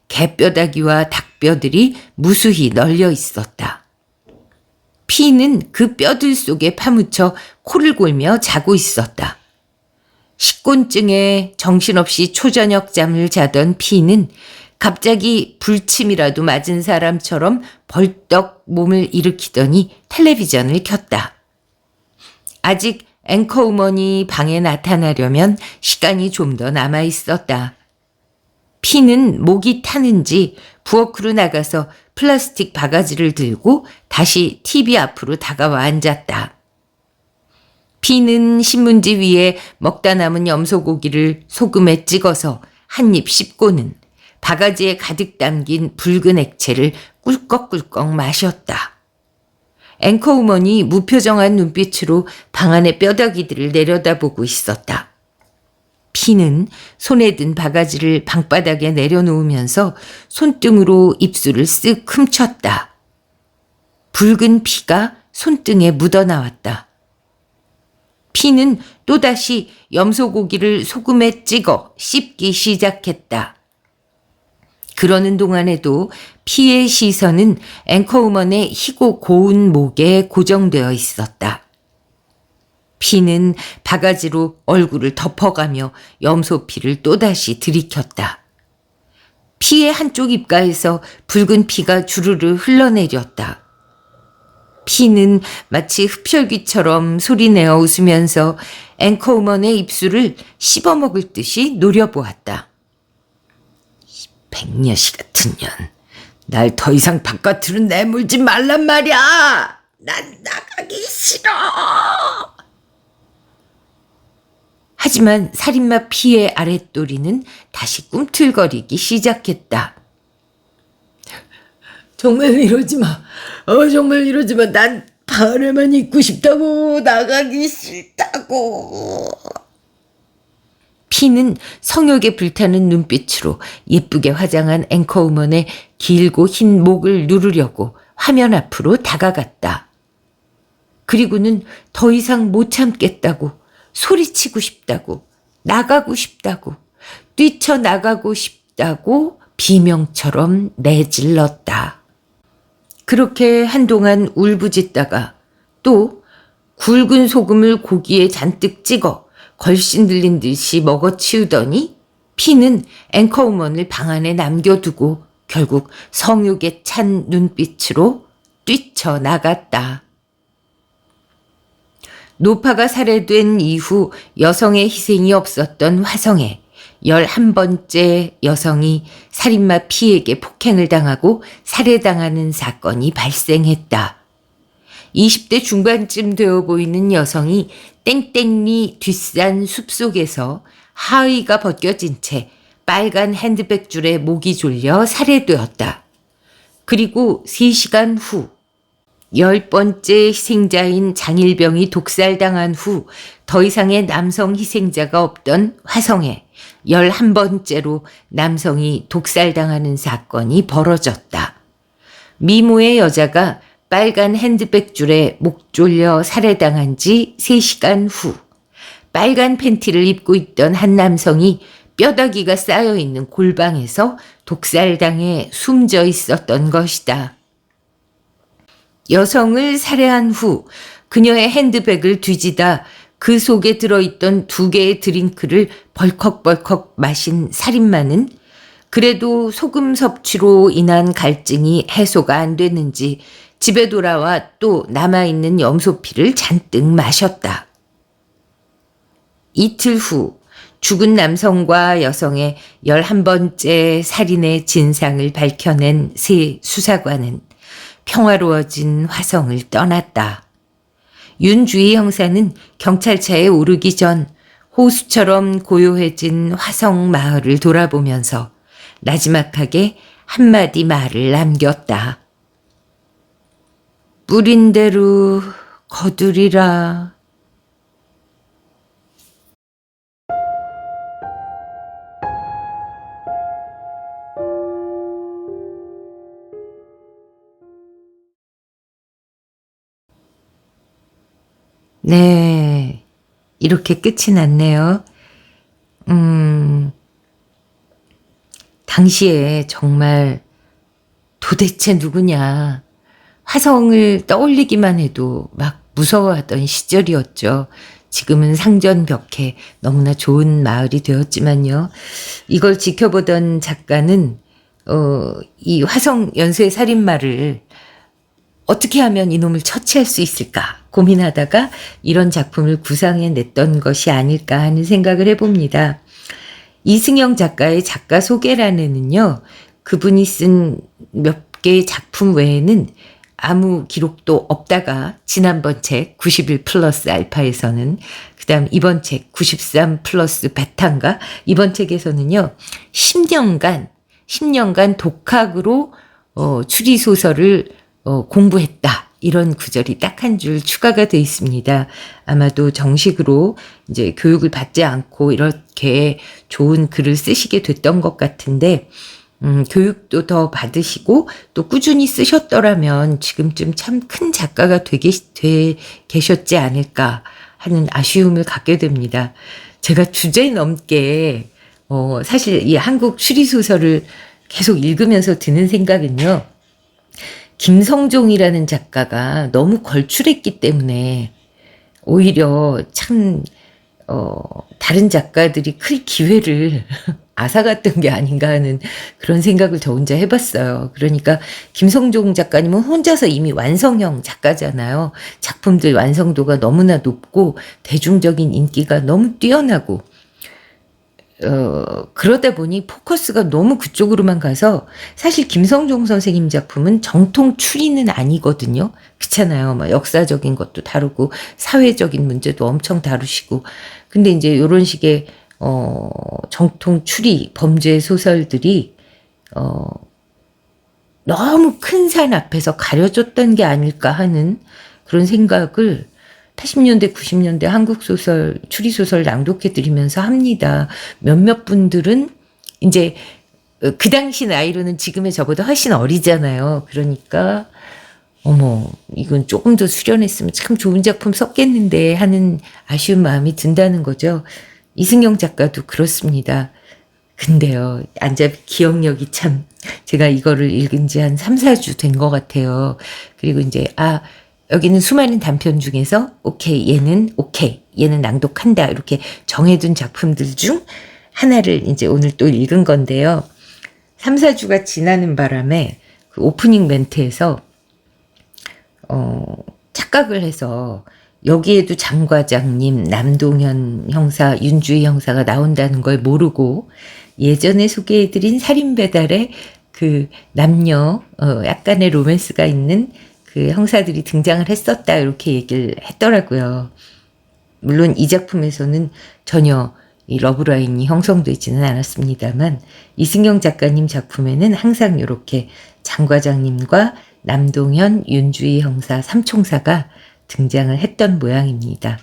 개뼈다귀와 닭뼈들이 무수히 널려 있었다. 피는 그 뼈들 속에 파묻혀 코를 골며 자고 있었다. 식곤증에 정신없이 초저녁 잠을 자던 피는 갑자기 불침이라도 맞은 사람처럼 벌떡 몸을 일으키더니 텔레비전을 켰다. 아직 앵커우먼이 방에 나타나려면 시간이 좀 더 남아 있었다. 피는 목이 타는지 부엌으로 나가서 플라스틱 바가지를 들고 다시 TV 앞으로 다가와 앉았다. 피는 신문지 위에 먹다 남은 염소고기를 소금에 찍어서 한 입 씹고는 바가지에 가득 담긴 붉은 액체를 꿀꺽꿀꺽 마셨다. 앵커우먼이 무표정한 눈빛으로 방 안의 뼈다귀들을 내려다보고 있었다. 피는 손에 든 바가지를 방바닥에 내려놓으면서 손등으로 입술을 쓱 훔쳤다. 붉은 피가 손등에 묻어나왔다. 피는 또다시 염소고기를 소금에 찍어 씹기 시작했다. 그러는 동안에도 피의 시선은 앵커우먼의 희고 고운 목에 고정되어 있었다. 피는 바가지로 얼굴을 덮어가며 염소피를 또다시 들이켰다. 피의 한쪽 입가에서 붉은 피가 주르르 흘러내렸다. 피는 마치 흡혈귀처럼 소리내어 웃으면서 앵커우먼의 입술을 씹어먹을 듯이 노려보았다. 백녀시 같은 년, 날 더 이상 바깥으로 내몰지 말란 말이야. 난 나가기 싫어. 하지만 살인마 피의 아랫도리는 다시 꿈틀거리기 시작했다. 정말 이러지 마. 정말 이러지 마. 난 방 안에만 있고 싶다고. 나가기 싫다고. 피는 성욕에 불타는 눈빛으로 예쁘게 화장한 앵커우먼의 길고 흰 목을 누르려고 화면 앞으로 다가갔다. 그리고는 더 이상 못 참겠다고, 소리치고 싶다고, 나가고 싶다고, 뛰쳐나가고 싶다고 비명처럼 내질렀다. 그렇게 한동안 울부짖다가 또 굵은 소금을 고기에 잔뜩 찍어 걸신 들린 듯이 먹어치우더니 피는 앵커우먼을 방 안에 남겨두고 결국 성욕에 찬 눈빛으로 뛰쳐나갔다. 노파가 살해된 이후 여성의 희생이 없었던 화성에 11번째 여성이 살인마 P에게 폭행을 당하고 살해당하는 사건이 발생했다. 20대 중반쯤 되어 보이는 여성이 땡땡리 뒷산 숲속에서 하의가 벗겨진 채 빨간 핸드백 줄에 목이 졸려 살해되었다. 그리고 3시간 후 10번째 희생자인 장일병이 독살당한 후 더 이상의 남성 희생자가 없던 화성에 11번째로 남성이 독살당하는 사건이 벌어졌다. 미모의 여자가 빨간 핸드백 줄에 목 졸려 살해당한 지 3시간 후 빨간 팬티를 입고 있던 한 남성이 뼈다귀가 쌓여있는 골방에서 독살당해 숨져 있었던 것이다. 여성을 살해한 후 그녀의 핸드백을 뒤지다 그 속에 들어있던 2개의 드링크를 벌컥벌컥 마신 살인마는 그래도 소금 섭취로 인한 갈증이 해소가 안 됐는지 집에 돌아와 또 남아있는 염소피를 잔뜩 마셨다. 이틀 후 죽은 남성과 여성의 11번째 살인의 진상을 밝혀낸 새 수사관은 평화로워진 화성을 떠났다. 윤주희 형사는 경찰차에 오르기 전 호수처럼 고요해진 화성 마을을 돌아보면서 나지막하게 한마디 말을 남겼다. 뿌린 대로 거두리라. 네, 이렇게 끝이 났네요. 당시에 정말 도대체 누구냐. 화성을 떠올리기만 해도 막 무서워하던 시절이었죠. 지금은 상전벽해 너무나 좋은 마을이 되었지만요. 이걸 지켜보던 작가는 이 화성 연쇄 살인마를 어떻게 하면 이놈을 처치할 수 있을까 고민하다가 이런 작품을 구상해냈던 것이 아닐까 하는 생각을 해봅니다. 이승영 작가의 작가 소개란에는요. 그분이 쓴 몇 개의 작품 외에는 아무 기록도 없다가 지난번 책 91 플러스 알파에서는 그다음 이번 책 93 플러스 베타인가 이번 책에서는요. 10년간 독학으로 추리소설을 공부했다. 이런 구절이 딱 한 줄 추가가 돼 있습니다. 아마도 정식으로 이제 교육을 받지 않고 이렇게 좋은 글을 쓰시게 됐던 것 같은데, 교육도 더 받으시고 또 꾸준히 쓰셨더라면 지금쯤 참 큰 작가가 되 계셨지 않을까 하는 아쉬움을 갖게 됩니다. 제가 주제 넘게, 사실 이 한국 추리소설을 계속 읽으면서 드는 생각은요. 김성종이라는 작가가 너무 걸출했기 때문에 오히려 참 다른 작가들이 클 기회를 앗아갔던 게 아닌가 하는 그런 생각을 저 혼자 해봤어요. 그러니까 김성종 작가님은 혼자서 이미 완성형 작가잖아요. 작품들 완성도가 너무나 높고 대중적인 인기가 너무 뛰어나고 그러다 보니 포커스가 너무 그쪽으로만 가서 사실 김성종 선생님 작품은 정통 추리는 아니거든요. 그렇잖아요. 막 역사적인 것도 다루고 사회적인 문제도 엄청 다루시고. 근데 이제 이런 식의 정통 추리 범죄 소설들이 너무 큰 산 앞에서 가려졌던 게 아닐까 하는 그런 생각을 80년대, 90년대 한국 소설, 추리소설 낭독해드리면서 합니다. 몇몇 분들은 이제 그 당시 나이로는 지금의 저보다 훨씬 어리잖아요. 그러니까, 이건 조금 더 수련했으면 참 좋은 작품 썼겠는데 하는 아쉬운 마음이 든다는 거죠. 이승영 작가도 그렇습니다. 근데요, 기억력이 참, 제가 이거를 읽은 지 한 3, 4주 된 것 같아요. 그리고 이제, 여기는 수많은 단편 중에서 오케이, 얘는 낭독한다 이렇게 정해둔 작품들 중 하나를 이제 오늘 또 읽은 건데요. 3, 4주가 지나는 바람에 그 오프닝 멘트에서 착각을 해서 여기에도 장 과장님, 남동현 형사, 윤주희 형사가 나온다는 걸 모르고 예전에 소개해드린 살인배달의 그 남녀 약간의 로맨스가 있는 그 형사들이 등장을 했었다 이렇게 얘기를 했더라고요. 물론 이 작품에서는 전혀 이 러브라인이 형성되지는 않았습니다만 이승경 작가님 작품에는 항상 이렇게 장 과장님과 남동현, 윤주희 형사, 삼총사가 등장을 했던 모양입니다.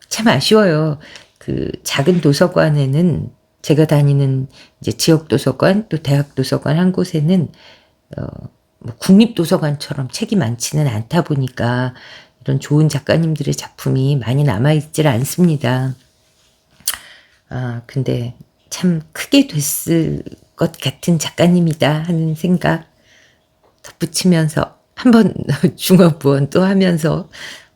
참 아쉬워요. 그 작은 도서관에는 제가 다니는 이제 지역 도서관 또 대학 도서관 한 곳에는 뭐 국립도서관처럼 책이 많지는 않다 보니까 이런 좋은 작가님들의 작품이 많이 남아있질 않습니다. 근데 참 크게 됐을 것 같은 작가님이다 하는 생각 덧붙이면서 한번 중업부원 또 하면서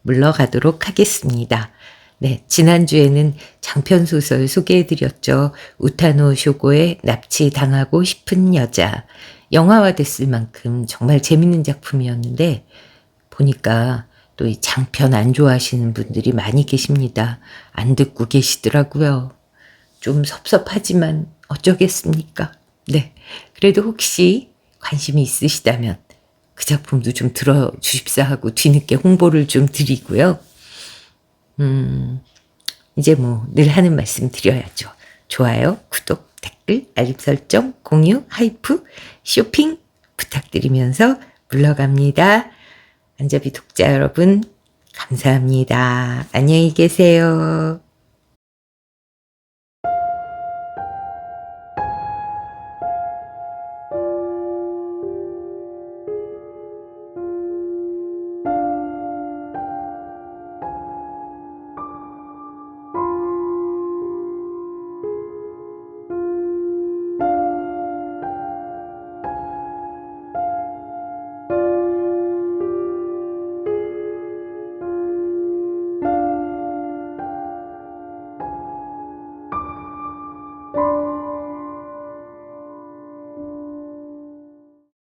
물러가도록 하겠습니다. 네, 지난주에는 장편소설 소개해드렸죠. 우타노 쇼고의 납치당하고 싶은 여자. 영화화됐을 만큼 정말 재밌는 작품이었는데 보니까 또 이 장편 안 좋아하시는 분들이 많이 계십니다. 안 듣고 계시더라고요. 좀 섭섭하지만 어쩌겠습니까? 네, 그래도 혹시 관심이 있으시다면 그 작품도 좀 들어주십사 하고 뒤늦게 홍보를 좀 드리고요. 이제 뭐 늘 하는 말씀 드려야죠. 좋아요, 구독, 댓글, 알림 설정, 공유, 하이프, 쇼핑 부탁드리면서 물러갑니다. 안잡이 독자 여러분 감사합니다. 안녕히 계세요.